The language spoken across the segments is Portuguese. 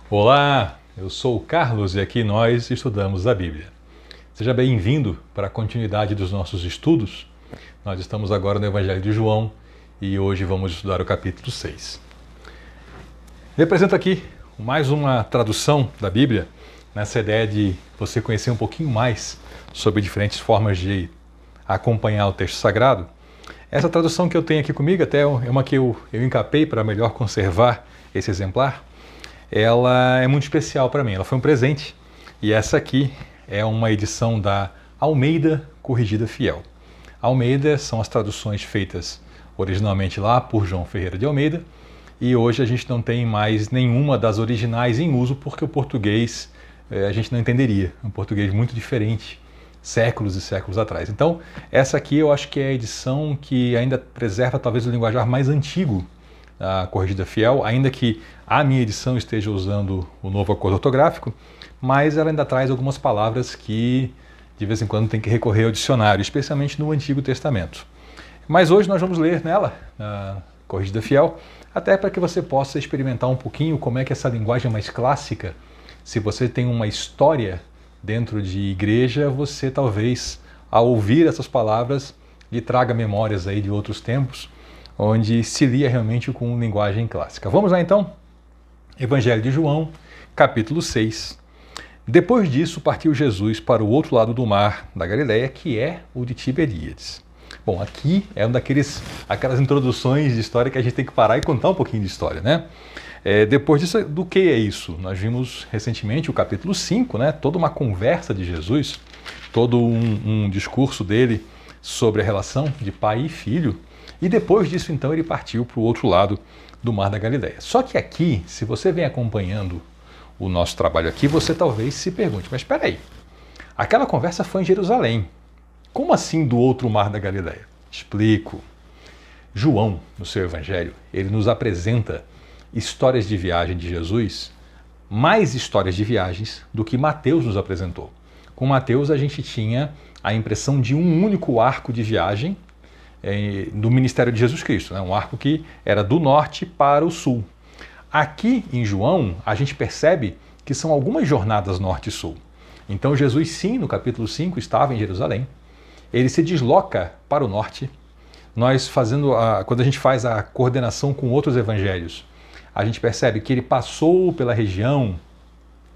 Olá, eu sou o Carlos e aqui nós estudamos a Bíblia. Seja bem-vindo para a continuidade dos nossos estudos. Nós estamos agora no Evangelho de João e hoje vamos estudar o capítulo 6. Eu apresento aqui mais uma tradução da Bíblia, nessa ideia de você conhecer um pouquinho mais sobre diferentes formas de acompanhar o texto sagrado. Essa tradução que eu tenho aqui comigo, até é uma que eu encapei para melhor conservar esse exemplar. Ela é muito especial para mim, ela foi um presente e essa aqui é uma edição da Almeida Corrigida Fiel. Almeida são as traduções feitas originalmente lá por João Ferreira de Almeida e hoje a gente não tem mais nenhuma das originais em uso porque o português a gente não entenderia, um português muito diferente, séculos e séculos atrás. Então essa aqui eu acho que é a edição que ainda preserva talvez o linguajar mais antigo a Corrigida Fiel, ainda que a minha edição esteja usando o novo acordo ortográfico, mas ela ainda traz algumas palavras que de vez em quando tem que recorrer ao dicionário, especialmente no Antigo Testamento. Mas hoje nós vamos ler nela, a Corrigida Fiel, até para que você possa experimentar um pouquinho como é que essa linguagem mais clássica, se você tem uma história dentro de igreja, você talvez, ao ouvir essas palavras, lhe traga memórias aí de outros tempos, onde se lia realmente com linguagem clássica. Vamos lá então? Evangelho de João, capítulo 6. Depois disso, partiu Jesus para o outro lado do mar da Galileia, que é o de Tiberíades. Bom, aqui é aquelas introduções de história que a gente tem que parar e contar um pouquinho de história, né? Depois disso, do que é isso? Nós vimos recentemente o capítulo 5, né? Toda uma conversa de Jesus, todo um discurso dele sobre a relação de pai e filho. E depois disso, então, ele partiu para o outro lado do Mar da Galileia. Só que aqui, se você vem acompanhando o nosso trabalho aqui, você talvez se pergunte, mas espera aí, aquela conversa foi em Jerusalém. Como assim do outro Mar da Galileia? Explico. João, no seu Evangelho, ele nos apresenta histórias de viagem de Jesus, mais histórias de viagens do que Mateus nos apresentou. Com Mateus, a gente tinha a impressão de um único arco de viagem do ministério de Jesus Cristo, né? Um arco que era do norte para o sul. Aqui em João, a gente percebe que são algumas jornadas norte e sul. Então Jesus sim, no capítulo 5, estava em Jerusalém, ele se desloca para o norte. Quando a gente faz a coordenação com outros evangelhos, a gente percebe que ele passou pela região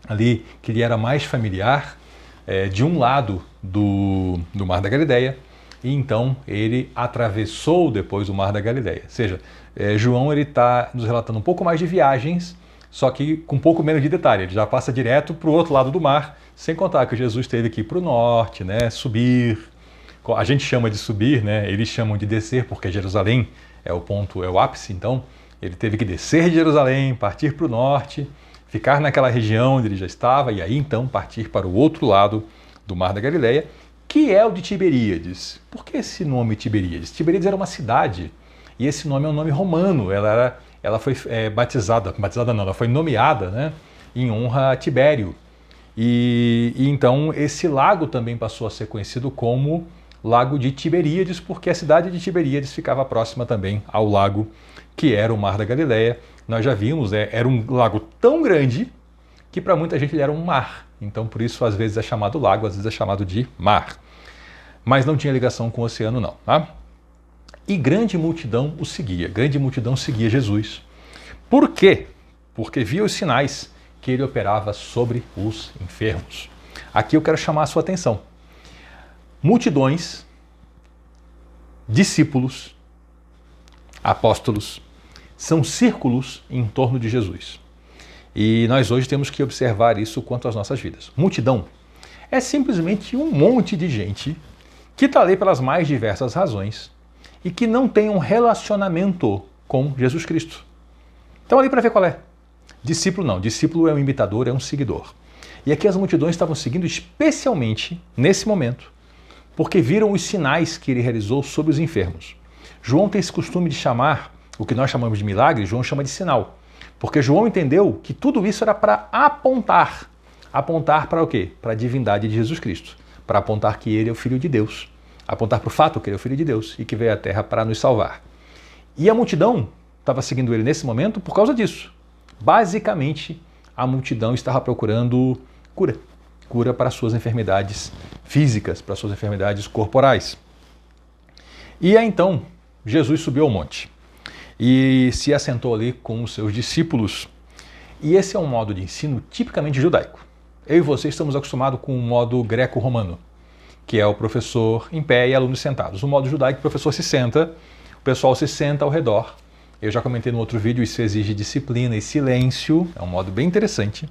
ali que lhe era mais familiar, de um lado do Mar da Galileia, e então ele atravessou depois o Mar da Galileia. Ou seja, João está nos relatando um pouco mais de viagens, só que com um pouco menos de detalhe. Ele já passa direto para o outro lado do mar, sem contar que Jesus teve que ir para o norte, né, subir. A gente chama de subir, né, eles chamam de descer, porque Jerusalém é o ponto, é o ápice. Então ele teve que descer de Jerusalém, partir para o norte, ficar naquela região onde ele já estava, e aí então partir para o outro lado do Mar da Galileia, que é o de Tiberíades. Por que esse nome Tiberíades? Tiberíades era uma cidade, e esse nome é um nome romano. Ela foi ela foi nomeada, né, em honra a Tibério. E então esse lago também passou a ser conhecido como Lago de Tiberíades, porque a cidade de Tiberíades ficava próxima também ao lago que era o Mar da Galileia. Nós já vimos, era um lago tão grande que para muita gente ele era um mar. Então, por isso, às vezes é chamado lago, às vezes é chamado de mar. Mas não tinha ligação com o oceano, não. Tá? E grande multidão o seguia. Grande multidão seguia Jesus. Por quê? Porque via os sinais que ele operava sobre os enfermos. Aqui eu quero chamar a sua atenção. Multidões, discípulos, apóstolos, são círculos em torno de Jesus. E nós hoje temos que observar isso quanto às nossas vidas. Multidão é simplesmente um monte de gente que está ali pelas mais diversas razões e que não tem um relacionamento com Jesus Cristo. Então ali para ver qual é. Discípulo não, discípulo é um imitador, é um seguidor. E aqui as multidões estavam seguindo especialmente nesse momento, porque viram os sinais que ele realizou sobre os enfermos. João tem esse costume de chamar o que nós chamamos de milagre, João chama de sinal. Porque João entendeu que tudo isso era para apontar. Apontar para o quê? Para a divindade de Jesus Cristo. Para apontar que ele é o Filho de Deus. Apontar para o fato que ele é o Filho de Deus e que veio à Terra para nos salvar. E a multidão estava seguindo ele nesse momento por causa disso. Basicamente, a multidão estava procurando cura. Cura para suas enfermidades físicas, para suas enfermidades corporais. E aí então, Jesus subiu ao monte e se assentou ali com os seus discípulos. E esse é um modo de ensino tipicamente judaico. Eu e você estamos acostumados com o modo greco-romano, que é o professor em pé e alunos sentados. O modo judaico, o professor se senta, o pessoal se senta ao redor. Eu já comentei no outro vídeo, isso exige disciplina e silêncio, é um modo bem interessante.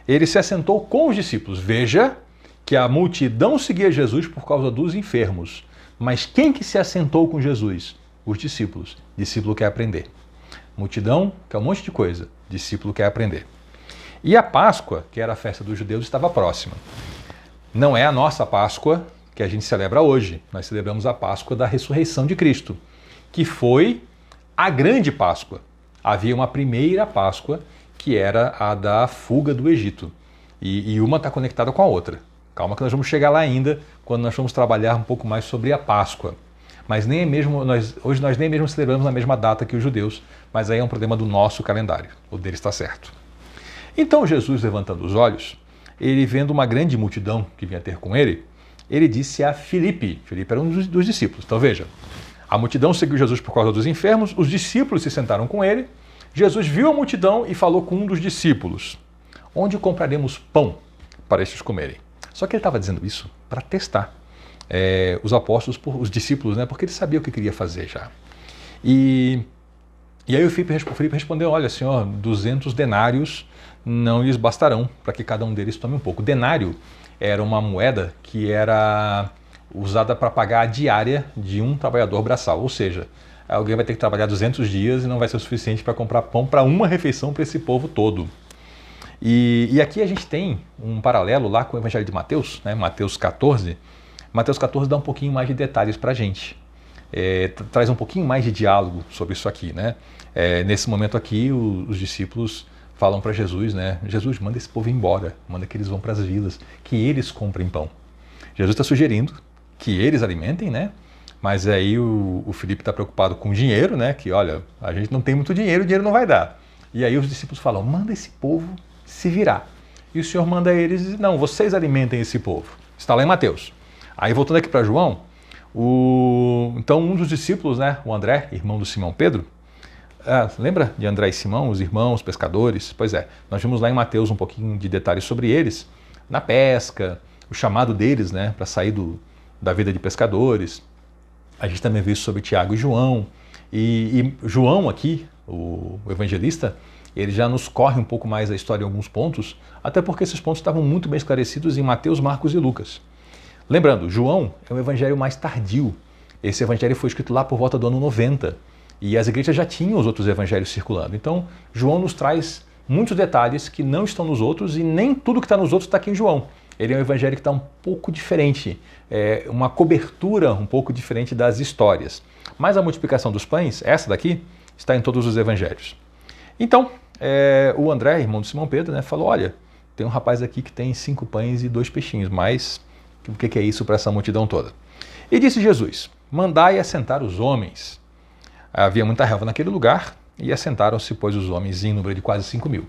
Ele se assentou com os discípulos. Veja que a multidão seguia Jesus por causa dos enfermos. Mas quem que se assentou com Jesus? Os discípulos. Discípulo quer aprender. Multidão quer um monte de coisa. Discípulo quer aprender. E a Páscoa, que era a festa dos judeus, estava próxima. Não é a nossa Páscoa que a gente celebra hoje. Nós celebramos a Páscoa da ressurreição de Cristo, que foi a grande Páscoa. Havia uma primeira Páscoa, que era a da fuga do Egito. E uma está conectada com a outra. Calma que nós vamos chegar lá ainda, quando nós vamos trabalhar um pouco mais sobre a Páscoa. Mas nem mesmo hoje nós nem mesmo celebramos na mesma data que os judeus, mas aí é um problema do nosso calendário. O dele está certo. Então Jesus, levantando os olhos, ele vendo uma grande multidão que vinha ter com ele, ele disse a Filipe. Filipe era um dos discípulos. Então veja, a multidão seguiu Jesus por causa dos enfermos, os discípulos se sentaram com ele, Jesus viu a multidão e falou com um dos discípulos: onde compraremos pão para estes comerem? Só que ele estava dizendo isso para testar os apóstolos, os discípulos, né? Porque ele sabia o que queria fazer já. E aí o Filipe respondeu: olha, Senhor, 200 denários não lhes bastarão para que cada um deles tome um pouco. Denário era uma moeda que era usada para pagar a diária de um trabalhador braçal, ou seja, alguém vai ter que trabalhar 200 dias e não vai ser o suficiente para comprar pão para uma refeição para esse povo todo. E aqui a gente tem um paralelo lá com o Evangelho de Mateus, né? Mateus 14. Mateus 14 dá um pouquinho mais de detalhes para a gente, traz um pouquinho mais de diálogo sobre isso aqui, né? Nesse momento aqui, os discípulos falam para Jesus, né? Jesus, manda esse povo embora, manda que eles vão para as vilas, que eles comprem pão. Jesus está sugerindo que eles alimentem, né? Mas aí o Filipe está preocupado com o dinheiro, né? Que olha, a gente não tem muito dinheiro, o dinheiro não vai dar. E aí os discípulos falam: manda esse povo se virar. E o Senhor manda eles: não, vocês alimentem esse povo. Está lá em Mateus. Aí voltando aqui para João, então um dos discípulos, né? O André, irmão do Simão Pedro, lembra de André e Simão, os irmãos pescadores? Pois é, nós vimos lá em Mateus um pouquinho de detalhes sobre eles, na pesca, o chamado deles, né? Para sair da vida de pescadores. A gente também viu isso sobre Tiago e João. E João aqui, o evangelista, ele já nos corre um pouco mais a história em alguns pontos, até porque esses pontos estavam muito bem esclarecidos em Mateus, Marcos e Lucas. Lembrando, João é um evangelho mais tardio. Esse evangelho foi escrito lá por volta do ano 90 e as igrejas já tinham os outros evangelhos circulando. Então, João nos traz muitos detalhes que não estão nos outros e nem tudo que está nos outros está aqui em João. Ele é um evangelho que está um pouco diferente, uma cobertura um pouco diferente das histórias. Mas a multiplicação dos pães, essa daqui, está em todos os evangelhos. Então, o André, irmão do Simão Pedro, né, falou: olha, tem um rapaz aqui que tem 5 pães e 2 peixinhos, mas o que é isso para essa multidão toda? E disse Jesus: mandai assentar os homens. Havia muita relva naquele lugar e assentaram-se, pois, os homens em número de quase 5.000.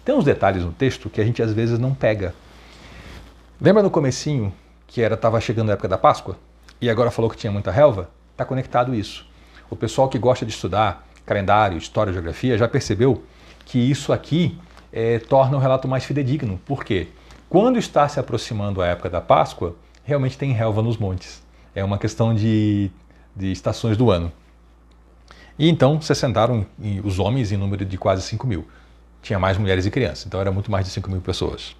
Tem uns detalhes no texto que a gente às vezes não pega. Lembra no comecinho que estava chegando a época da Páscoa e agora falou que tinha muita relva? Está conectado isso. O pessoal que gosta de estudar calendário, história, geografia já percebeu que isso aqui torna o relato mais fidedigno. Por quê? Quando está se aproximando a época da Páscoa, realmente tem relva nos montes. É uma questão de estações do ano. E então se assentaram os homens em número de quase 5.000. Tinha mais mulheres e crianças, então era muito mais de 5.000 pessoas.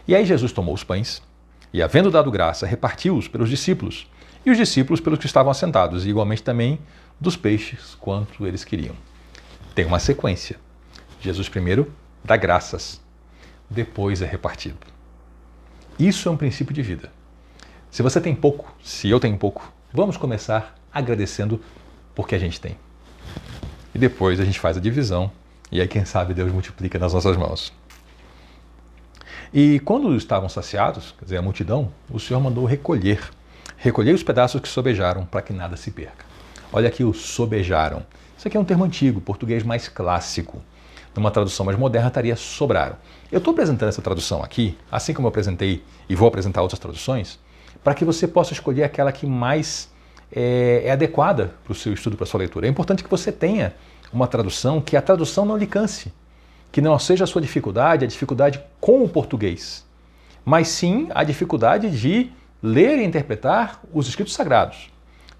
E aí Jesus tomou os pães e, havendo dado graça, repartiu-os pelos discípulos e os discípulos pelos que estavam assentados, e igualmente também dos peixes, quanto eles queriam. Tem uma sequência. Jesus primeiro dá graças, depois é repartido. Isso é um princípio de vida. Se você tem pouco, se eu tenho pouco, vamos começar agradecendo porque a gente tem. E depois a gente faz a divisão, e aí quem sabe Deus multiplica nas nossas mãos. E quando estavam saciados, quer dizer, a multidão, o Senhor mandou recolher os pedaços que sobejaram, para que nada se perca. Olha aqui o sobejaram. Isso aqui é um termo antigo, português mais clássico. numa tradução mais moderna estaria sobraram. Eu estou apresentando essa tradução aqui, assim como eu apresentei e vou apresentar outras traduções, para que você possa escolher aquela que mais é adequada para o seu estudo, para a sua leitura. É importante que você tenha uma tradução que a tradução não lhe canse, que não seja a sua dificuldade, a dificuldade com o português, mas sim a dificuldade de ler e interpretar os escritos sagrados.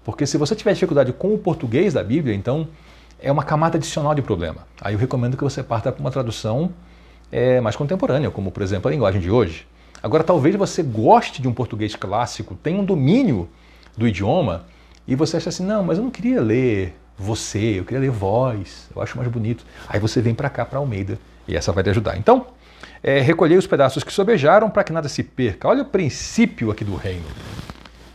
Porque se você tiver dificuldade com o português da Bíblia, então é uma camada adicional de problema. Aí eu recomendo que você parta para uma tradução mais contemporânea, como por exemplo a linguagem de hoje. Agora talvez você goste de um português clássico, tenha um domínio do idioma e você acha assim, não, mas eu não queria ler você, eu queria ler voz, eu acho mais bonito. Aí você vem para cá, para Almeida, e essa vai te ajudar. Então, recolhei os pedaços que sobejaram para que nada se perca. Olha o princípio aqui do reino.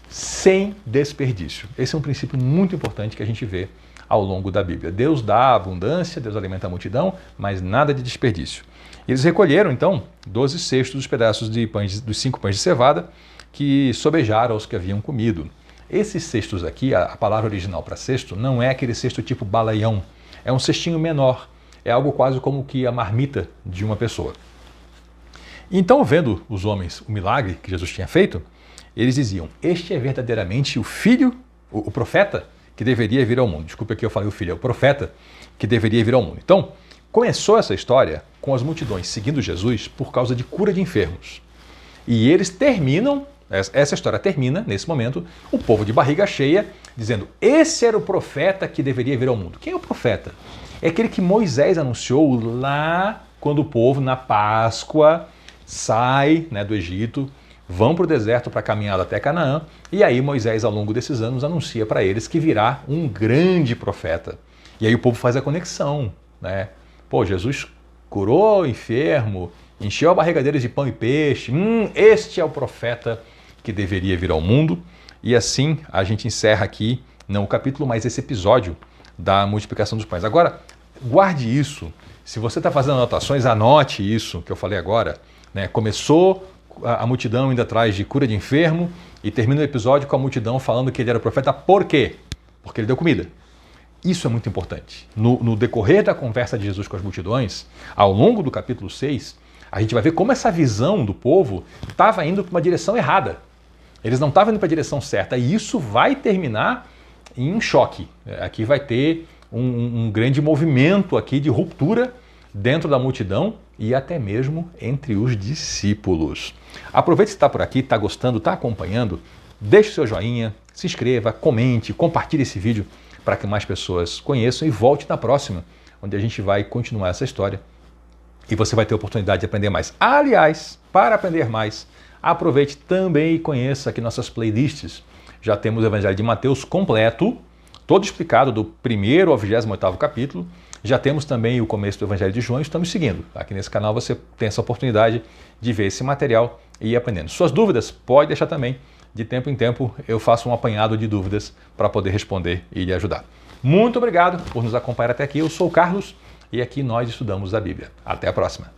Sem desperdício. Esse é um princípio muito importante que a gente vê ao longo da Bíblia. Deus dá abundância, Deus alimenta a multidão, mas nada de desperdício. Eles recolheram, então, 12 cestos dos pedaços de pães, dos 5 pães de cevada que sobejaram aos que haviam comido. Esses cestos aqui, a palavra original para cesto, não é aquele cesto tipo balaião. É um cestinho menor. É algo quase como que a marmita de uma pessoa. Então, vendo os homens o milagre que Jesus tinha feito, eles diziam, este é verdadeiramente o filho, o profeta que deveria vir ao mundo. Desculpa que eu falei o filho, é o profeta que deveria vir ao mundo. Então, começou essa história com as multidões seguindo Jesus por causa de cura de enfermos. E eles terminam, essa história termina, nesse momento, o povo de barriga cheia, dizendo, esse era o profeta que deveria vir ao mundo. Quem é o profeta? É aquele que Moisés anunciou lá quando o povo, na Páscoa, sai do Egito, vão para o deserto para caminhar até Canaã, e aí Moisés, ao longo desses anos, anuncia para eles que virá um grande profeta. E aí o povo faz a conexão, né? Pô, Jesus curou o enfermo, encheu a barriga deles de pão e peixe, este é o profeta que deveria vir ao mundo. E assim a gente encerra aqui, não o capítulo, mas esse episódio da multiplicação dos pães. Agora, guarde isso. Se você está fazendo anotações, anote isso que eu falei agora, né? Começou a multidão indo atrás de cura de enfermo e termina o episódio com a multidão falando que ele era o profeta. Por quê? Porque ele deu comida. Isso é muito importante. No decorrer da conversa de Jesus com as multidões, ao longo do capítulo 6, a gente vai ver como essa visão do povo estava indo para uma direção errada. Eles não estavam indo para a direção certa e isso vai terminar em um choque. Aqui vai ter um grande movimento aqui de ruptura dentro da multidão e até mesmo entre os discípulos. Aproveite que está por aqui, está gostando, está acompanhando, deixe o seu joinha, se inscreva, comente, compartilhe esse vídeo para que mais pessoas conheçam e volte na próxima, onde a gente vai continuar essa história e você vai ter a oportunidade de aprender mais. Aliás, para aprender mais, aproveite também e conheça aqui nossas playlists. Já temos o Evangelho de Mateus completo, todo explicado do 1º ao 28º capítulo. Já temos também o começo do Evangelho de João e estamos seguindo. Aqui nesse canal você tem essa oportunidade de ver esse material e ir aprendendo. Suas dúvidas, pode deixar também. De tempo em tempo eu faço um apanhado de dúvidas para poder responder e lhe ajudar. Muito obrigado por nos acompanhar até aqui. Eu sou o Carlos e aqui nós estudamos a Bíblia. Até a próxima.